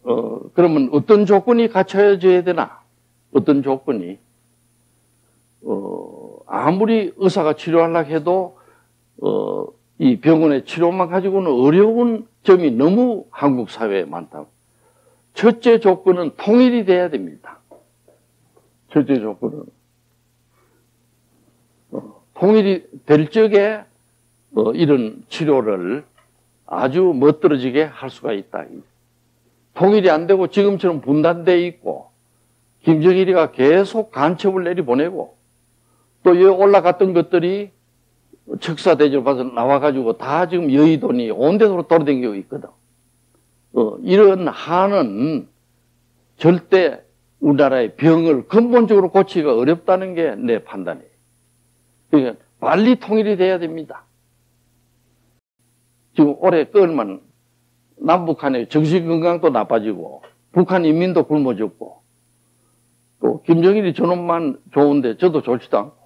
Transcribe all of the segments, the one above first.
그러면 어떤 조건이 갖춰져야 되나? 어떤 조건이? 아무리 의사가 치료하려고 해도, 이 병원의 치료만 가지고는 어려운 점이 너무 한국 사회에 많다. 첫째 조건은 통일이 돼야 됩니다. 첫째 조건은. 통일이 될 적에 이런 치료를 아주 멋들어지게 할 수가 있다. 통일이 안 되고 지금처럼 분단되어 있고 김정일이가 계속 간첩을 내리보내고 또 여기 올라갔던 것들이 척사 대접을 받아서 나와가지고 다 지금 여의도니 온 데로 돌아다니고 있거든. 이런 한은 절대 우리나라의 병을 근본적으로 고치기가 어렵다는 게 내 판단이에요. 그러니까 빨리 통일이 돼야 됩니다. 지금 올해 끌만 남북한의 정신건강도 나빠지고 북한 인민도 굶어 죽고 또 김정일이 저놈만 좋은데 저도 좋지도 않고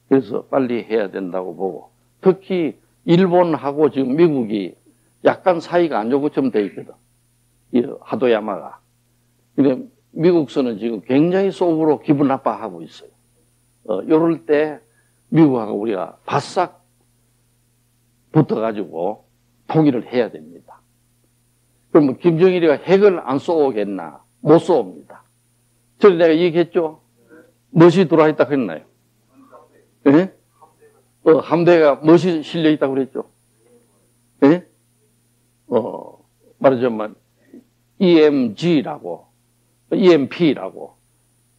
그래서 빨리 해야 된다고 보고 특히 일본하고 지금 미국이 약간 사이가 안 좋은 것처럼 돼 있거든. 이 하도야마가. 근데 미국서는 지금 굉장히 속으로 기분 나빠하고 있어요. 이럴 때 미국하고 우리가 바싹 붙어가지고 통일을 해야 됩니다. 그러면 김정일이가 핵을 안 쏘겠나? 못 쏘옵니다. 전에 내가 얘기했죠? 멋이 들어와 있다고 했나요? 예? 함대가 멋이 실려 있다고 그랬죠? 예? 말하자면 EMP라고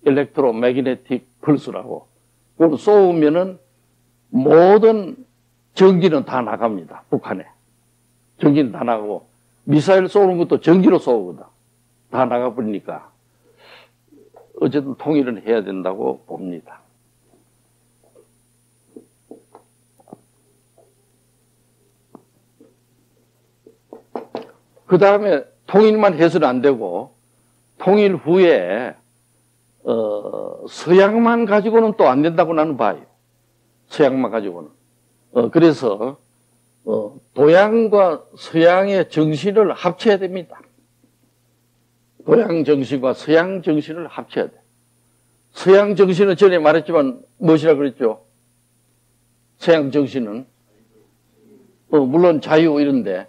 일렉트로매그네틱 펄스라고 그걸 쏘면은 모든 전기는 다 나갑니다. 북한에. 전기는 다 나가고 미사일 쏘는 것도 전기로 쏘거든. 다 나가버리니까 어쨌든 통일은 해야 된다고 봅니다. 그 다음에 통일만 해서는 안 되고 통일 후에 서양만 가지고는 또 안 된다고 나는 봐요. 서양만 가지고는. 그래서 동양과 서양의 정신을 합쳐야 됩니다. 동양 정신과 서양 정신을 합쳐야 돼. 서양 정신은 전에 말했지만 무엇이라 그랬죠? 서양 정신은 물론 자유 이런데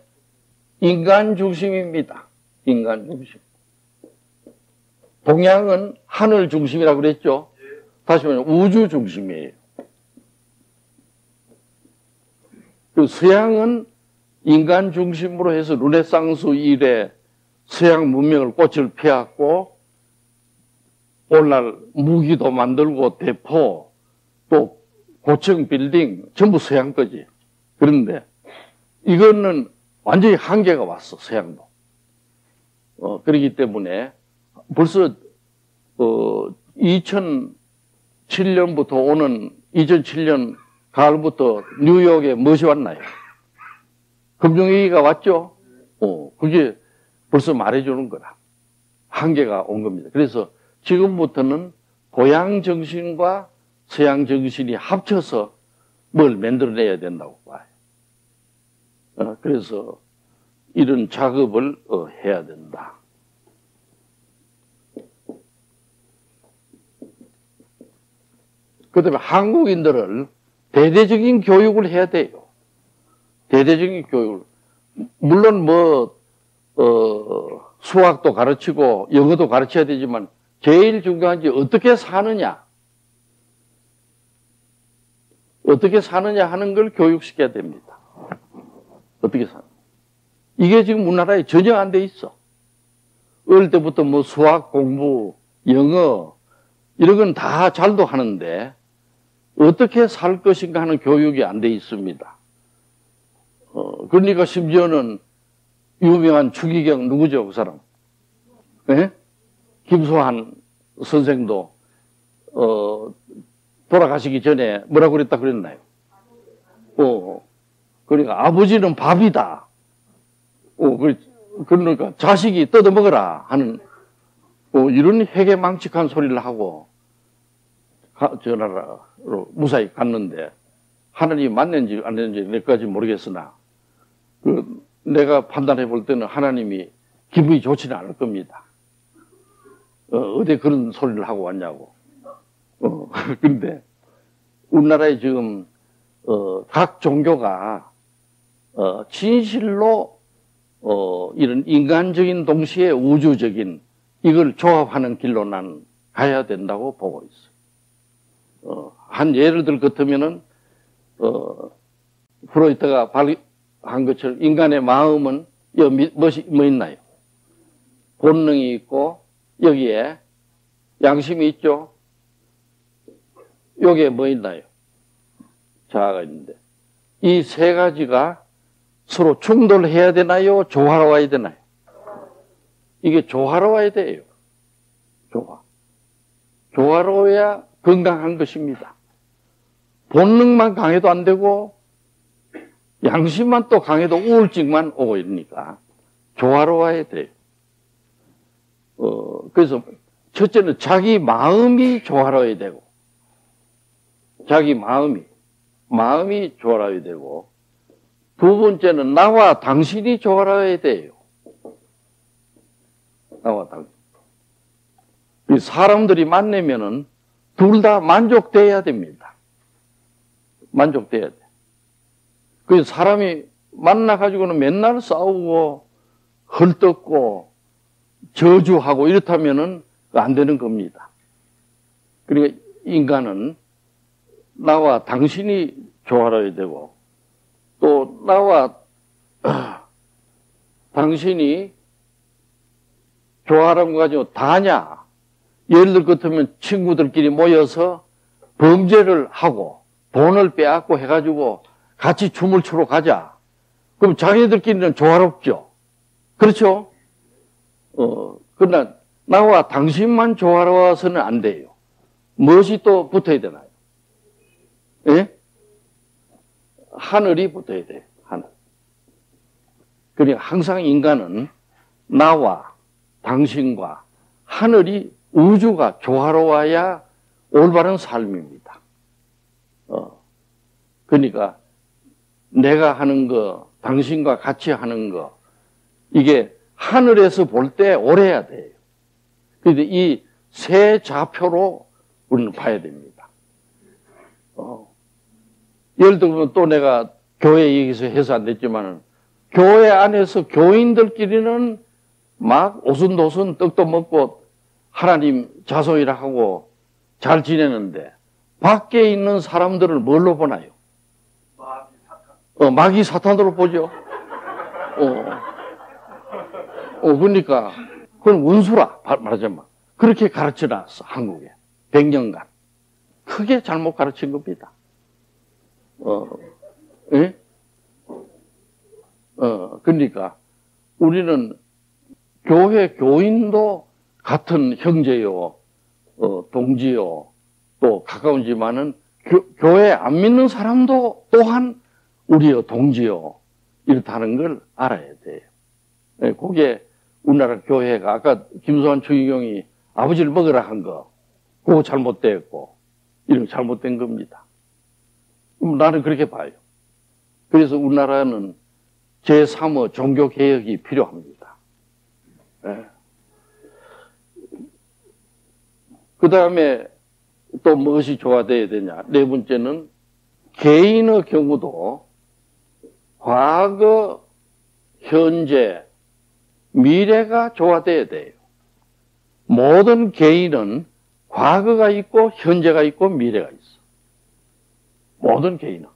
인간 중심입니다. 인간 중심. 동양은 하늘 중심이라고 그랬죠? 다시 말하면 우주 중심이에요. 그 서양은 인간 중심으로 해서 르네상스 이래 서양 문명을 꽃을 피웠고 오늘날 무기도 만들고 대포 또 고층 빌딩 전부 서양 거지. 그런데 이거는 완전히 한계가 왔어, 서양도. 그렇기 때문에 벌써 2007년부터 오는 2007년 가을부터 뉴욕에 무엇이 왔나요? 금융위기가 왔죠? 그게 벌써 말해주는 거라. 한계가 온 겁니다. 그래서 지금부터는 동양 정신과 서양 정신이 합쳐서 뭘 만들어내야 된다고 봐요. 그래서 이런 작업을 해야 된다. 그 다음에 한국인들을 대대적인 교육을 해야 돼요. 대대적인 교육을. 물론 수학도 가르치고 영어도 가르쳐야 되지만 제일 중요한 게 어떻게 사느냐. 어떻게 사느냐 하는 걸 교육시켜야 됩니다. 어떻게 사느냐. 이게 지금 우리나라에 전혀 안 돼 있어. 어릴 때부터 수학 공부, 영어 이런 건 다 잘도 하는데 어떻게 살 것인가 하는 교육이 안 돼 있습니다. 그러니까 심지어는 유명한 추기경 누구죠, 그 사람? 네? 김소한 선생도 돌아가시기 전에 뭐라고 그랬다 그랬나요? 그러니까 아버지는 밥이다. 그러니까 자식이 뜯어먹어라 하는 이런 회개망측한 소리를 하고 저 나라로 무사히 갔는데 하나님이 맞는지 안 됐는지 내까지 모르겠으나 내가 판단해 볼 때는 하나님이 기분이 좋지는 않을 겁니다. 어디 그런 소리를 하고 왔냐고. 그런데 우리나라에 지금 각 종교가 진실로 이런 인간적인 동시에 우주적인 이걸 조합하는 길로 난 가야 된다고 보고 있어요. 한 예를 들 같으면은 프로이트가 한 것처럼 인간의 마음은 뭐 있나요? 본능이 있고 여기에 양심이 있죠. 여기에 뭐 있나요? 자아가 있는데 이 세 가지가 서로 충돌해야 되나요? 조화로워야 되나요? 이게 조화로워야 돼요. 조화로워야 건강한 것입니다. 본능만 강해도 안 되고 양심만 또 강해도 우울증만 오고 이러니까 조화로워야 돼요. 그래서 첫째는 자기 마음이 조화로워야 되고 자기 마음이 조화로워야 되고 두 번째는 나와 당신이 조화로워야 돼요. 나와 당신. 사람들이 만나면은 둘 다 만족돼야 됩니다. 만족돼야 돼. 그래서 사람이 만나가지고는 맨날 싸우고 헐떡고 저주하고 이렇다면은 안 되는 겁니다. 그러니까 인간은 나와 당신이 조화로워야 되고 또 나와 당신이 조화로운 거 가지고 다냐. 예를 들 것 같으면 친구들끼리 모여서 범죄를 하고 돈을 빼앗고 해가지고 같이 춤을 추러 가자. 그럼 자기들끼리는 조화롭죠. 그렇죠? 그러나 나와 당신만 조화로워서는 안 돼요. 무엇이 또 붙어야 되나요? 예? 하늘이 붙어야 돼요. 하늘. 그러니까 항상 인간은 나와 당신과 하늘이 우주가 조화로워야 올바른 삶입니다. 그러니까 내가 하는 거, 당신과 같이 하는 거, 이게 하늘에서 볼 때 오래야 돼요. 그런데 이 세 좌표로 우리는 봐야 됩니다. 예를 들면 또 내가 교회 얘기해서 해서 안 됐지만은 교회 안에서 교인들끼리는 막 오순도순 떡도 먹고 하나님 자손이라 하고 잘 지내는데 밖에 있는 사람들을 뭘로 보나요? 마귀 사탄으로 보죠. 그러니까 그건 원수라 말하자면 그렇게 가르쳐놨어 한국에 100년간 크게 잘못 가르친 겁니다. 예? 그러니까 우리는 교회 교인도 같은 형제요, 동지요, 또 가까운지만은 교회 안 믿는 사람도 또한 우리요, 동지요, 이렇다는 걸 알아야 돼요. 예, 그게 우리나라 교회가 아까 김수환 추기경이 아버지를 먹으라 한 거, 그거 잘못됐고, 이런 잘못된 겁니다. 나는 그렇게 봐요. 그래서 우리나라는 제3의 종교개혁이 필요합니다. 예. 그 다음에 또 무엇이 조화되어야 되냐. 네 번째는 개인의 경우도 과거, 현재, 미래가 조화되어야 돼요. 모든 개인은 과거가 있고 현재가 있고 미래가 있어. 모든 개인은.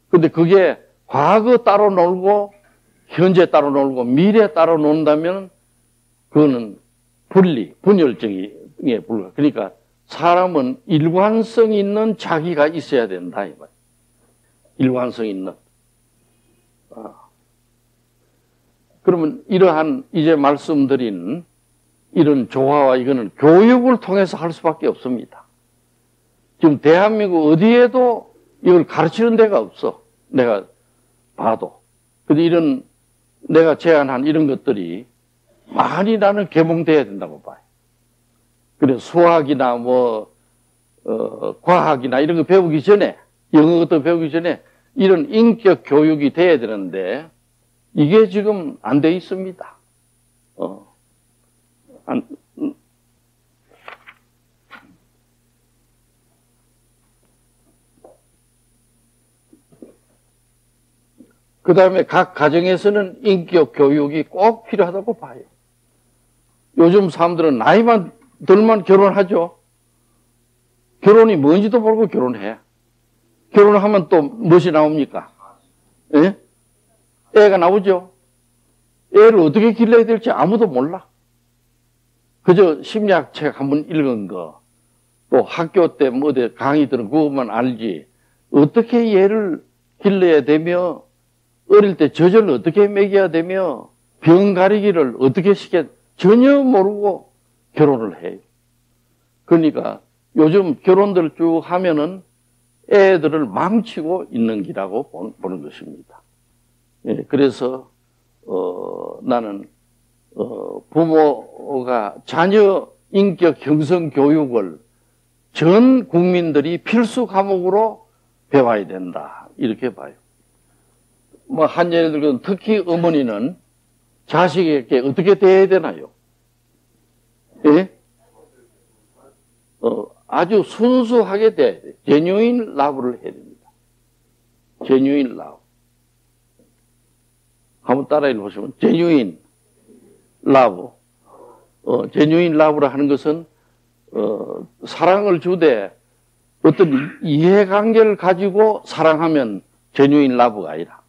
근데 그게 과거 따로 놀고 현재 따로 놀고 미래 따로 논다면 그거는 분열증에 불과. 그러니까 사람은 일관성 있는 자기가 있어야 된다. 이 말. 일관성 있는. 그러면 이러한 이제 말씀드린 이런 조화와 이거는 교육을 통해서 할 수밖에 없습니다. 지금 대한민국 어디에도 이걸 가르치는 데가 없어. 내가 봐도. 근데 이런 내가 제안한 이런 것들이 많이 나는 개몽돼야 된다고 봐요. 그래서 수학이나 과학이나 이런 거 배우기 전에, 영어 같은 거 배우기 전에 이런 인격 교육이 돼야 되는데 이게 지금 안 돼 있습니다. 어, 안, 그 다음에 각 가정에서는 인격 교육이 꼭 필요하다고 봐요. 요즘 사람들은 나이만 들만 결혼하죠. 결혼이 뭔지도 모르고 결혼해. 결혼을 하면 또 무엇이 나옵니까? 예? 애가 나오죠. 애를 어떻게 길러야 될지 아무도 몰라. 그저 심리학책 한번 읽은 거, 또 학교 때 뭐 어디 강의 들은 그것만 알지. 어떻게 얘를 길러야 되며, 어릴 때 젖을 어떻게 먹여야 되며, 병 가리기를 어떻게 시켜야 전혀 모르고 결혼을 해요. 그러니까 요즘 결혼들 쭉 하면은 애들을 망치고 있는 기라고 보는 것입니다. 예, 그래서 나는 부모가 자녀 인격 형성 교육을 전 국민들이 필수 과목으로 배워야 된다 이렇게 봐요. 뭐 한 예를 들면 특히 어머니는 자식에게 어떻게 대해야 되나요? 예? 아주 순수하게 대해야 돼요. 제뉴인 러브를 해야 됩니다. 제뉴인 러브. 한번 따라해 보시면 제뉴인 러브. 제뉴인 러브를 하는 것은 사랑을 주되 어떤 이해관계를 가지고 사랑하면 제뉴인 러브가 아니라,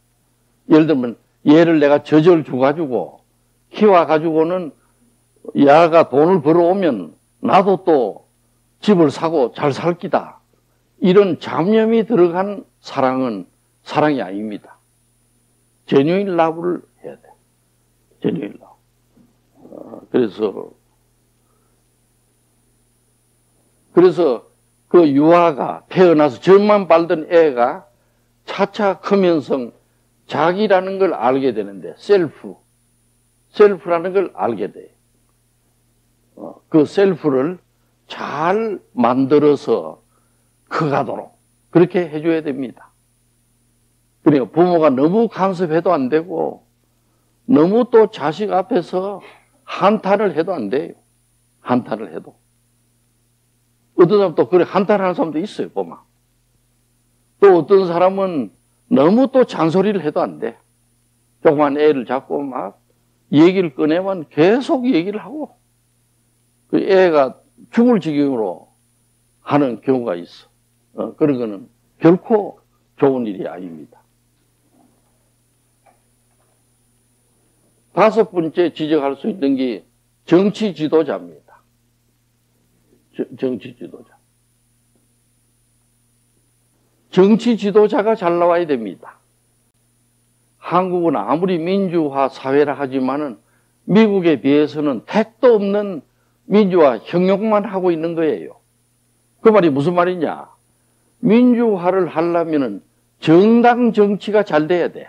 예를 들면 얘를 내가 젖을 줘가지고 키워가지고는 야가 돈을 벌어오면 나도 또 집을 사고 잘 살 기다. 이런 잡념이 들어간 사랑은 사랑이 아닙니다. 제뉴인 러브를 해야 돼. 제뉴인 러브. 그래서 그 유아가 태어나서 젖만 빨던 애가 차차 크면서 자기라는 걸 알게 되는데, 셀프라는 걸 알게 돼요. 그 셀프를 잘 만들어서 커가도록 그렇게 해줘야 됩니다. 그러니까 부모가 너무 간섭해도 안 되고, 너무 또 자식 앞에서 한탄을 해도 안 돼요. 한탄을 해도. 어떤 사람 또 그래 한탄하는 사람도 있어요, 보면. 또 어떤 사람은 너무 또 잔소리를 해도 안 돼. 조그만 애를 잡고 막 얘기를 꺼내면 계속 얘기를 하고, 그 애가 죽을 지경으로 하는 경우가 있어. 그런 거는 결코 좋은 일이 아닙니다. 다섯 번째 지적할 수 있는 게 정치 지도자입니다. 정치 지도자. 정치 지도자가 잘 나와야 됩니다. 한국은 아무리 민주화 사회라 하지만은 미국에 비해서는 택도 없는 민주화 형용만 하고 있는 거예요. 그 말이 무슨 말이냐? 민주화를 하려면은 정당 정치가 잘 돼야 돼.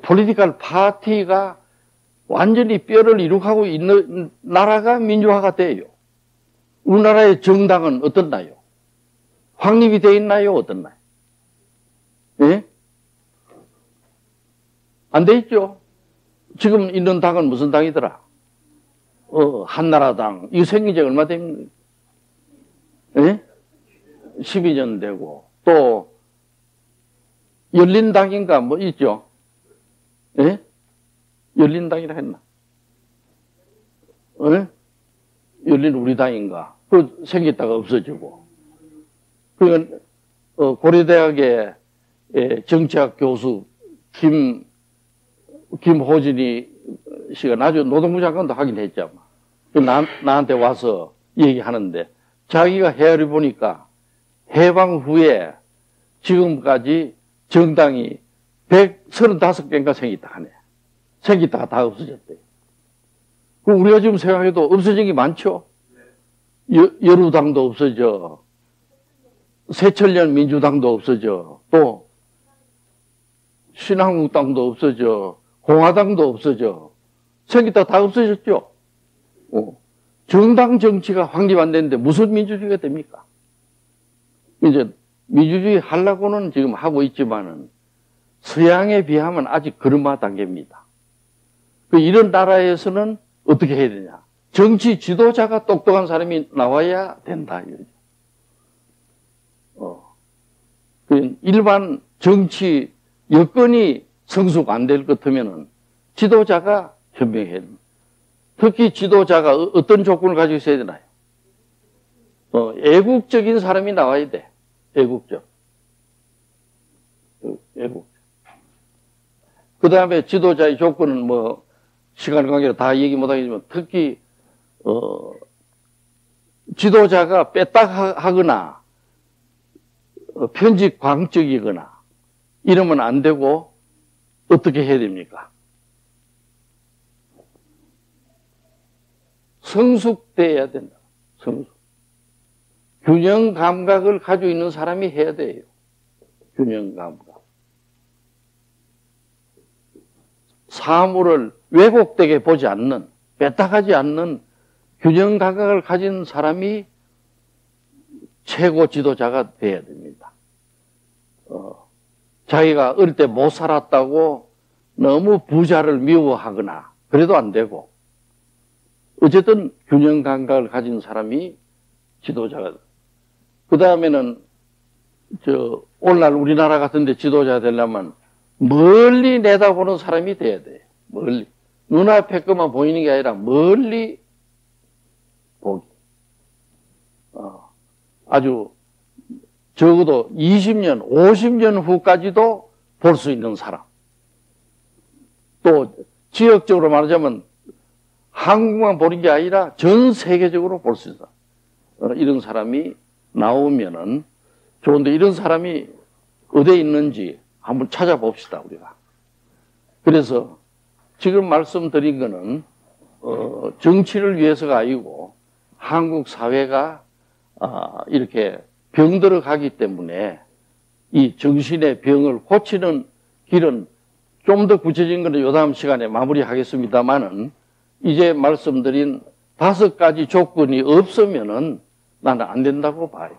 폴리티컬 파티가 완전히 뼈를 이룩하고 있는 나라가 민주화가 돼요. 우리나라의 정당은 어떻나요? 확립이 되어 있나요? 어떻나요? 예? 안 돼 있죠? 지금 있는 당은 무슨 당이더라? 한나라당. 이거 생긴 지 얼마 됩니까? 예? 12년 되고, 또, 열린당인가 뭐 있죠? 예? 열린당이라 했나? 예? 열린 우리당인가? 그 생겼다가 없어지고. 그러니까, 고려대학의 정치학 교수 김호진이 씨가 나중에 노동부 장관도 하긴 했잖아. 나한테 와서 얘기하는데, 자기가 헤아려 보니까 해방 후에 지금까지 정당이 135개인가 생겼다 하네. 생겼다가 다 없어졌대요. 그럼 우리가 지금 생각해도 없어진 게 많죠? 여루당도 없어져. 새천년 민주당도 없어져. 또 신한국당도 없어져. 공화당도 없어져. 생겼다 다 없어졌죠? 정당 정치가 확립 안 되는데 무슨 민주주의가 됩니까? 이제 민주주의 하려고는 지금 하고 있지만은 서양에 비하면 아직 걸음마 단계입니다. 이런 나라에서는 어떻게 해야 되냐? 정치 지도자가 똑똑한 사람이 나와야 된다. 일반 정치 여건이 성숙 안 될 것 같으면은 지도자가 현명해야 됩니다. 특히 지도자가 어떤 조건을 가지고 있어야 되나요? 애국적인 사람이 나와야 돼. 애국적. 그 다음에 지도자의 조건은 뭐, 시간 관계로 다 얘기 못하겠지만, 특히, 지도자가 빼딱하거나, 편집 광적이거나, 이러면 안 되고, 어떻게 해야 됩니까? 성숙돼야 된다. 성숙. 균형 감각을 가지고 있는 사람이 해야 돼요. 균형 감각. 사물을 왜곡되게 보지 않는, 빼딱하지 않는 균형 감각을 가진 사람이 최고 지도자가 돼야 됩니다. 자기가 어릴 때 못 살았다고 너무 부자를 미워하거나 그래도 안 되고, 어쨌든 균형 감각을 가진 사람이 지도자가 돼. 그 다음에는 오늘날 우리나라 같은 데 지도자 되려면 멀리 내다보는 사람이 돼야 돼. 멀리. 눈앞에 것만 보이는 게 아니라 멀리 보기. 아주 적어도 20년, 50년 후까지도 볼 수 있는 사람. 또 지역적으로 말하자면 한국만 보는 게 아니라 전 세계적으로 볼 수 있다. 이런 사람이 나오면은 좋은데, 이런 사람이 어디에 있는지 한번 찾아봅시다, 우리가. 그래서 지금 말씀드린 거는 정치를 위해서가 아니고 한국 사회가 이렇게 병들어 가기 때문에 이 정신의 병을 고치는 길은 좀 더 구체적인 거는 요 다음 시간에 마무리하겠습니다만은, 이제 말씀드린 5가지 조건이 없으면은 나는 안 된다고 봐요.